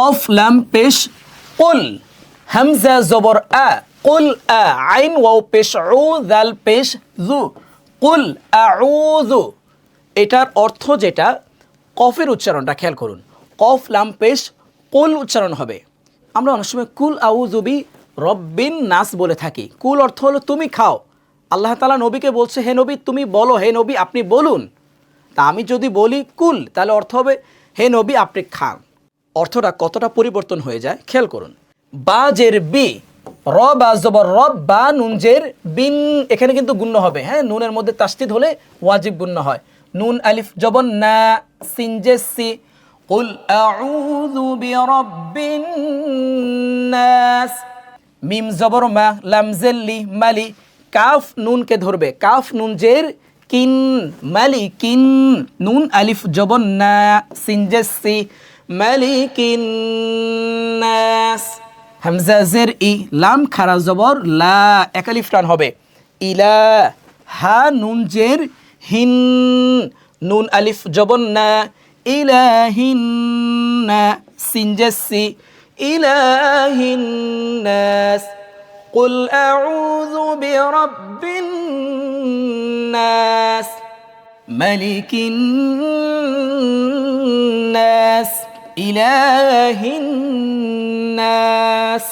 কফ লাম পেশ কুল, হামজা জবর আ, কুল আ, আইন ওয়াও পেশ উ, দাল পেশ জু, কুল আউযু। এটার অর্থ যেটা, কফের উচ্চারণটা খেয়াল করুন, কফ লাম পেশ কুল উচ্চারণ হবে। আমরা অনেক সময় কুল আউযু বি রব্বিন নাস বলে থাকি। কুল অর্থ হলো তুমি খাও। আল্লাহ তাআলা নবীকে বলছে, হে নবী তুমি বলো, হে নবী আপনি বলুন। তা আমি যদি বলি কুল, তাহলে অর্থ হবে হে নবী আপনি খান। অর্থটা কতটা পরিবর্তন হয়ে যায় খেয়াল করুন। বা জের বি, র বা জবর রব, বা নুন জের বিন, এখানে কিন্তু গুণ্য হবে। হ্যাঁ, নুনের মধ্যে তাসদিদ হলে ওয়াজিব গুণ্য হয়। নুন আলিফ জবর না, সিন জে সি, কুল আউযু বিরাব্বিন নাস, মিম জবর মা, লাম জের লি, মালি, কাফ নুনকে ধরবে, কাফ নুন জের কিন, মালিকিন, নুন আলিফ জবর না, সিন জে সি, মালিকিন নাস, হামজা জের ই, লাম খারা জবর লা, এক আলিফ টান হবে, ইলা, হা নুন জের হিন, নুন আলিফ জবর না, ইলাহিন না, সিন জে সি, ইলাহিন নাস, কুল আউযু বিরাব্বিন নাস, মালিকিন নাস, ইলাহিন নাস।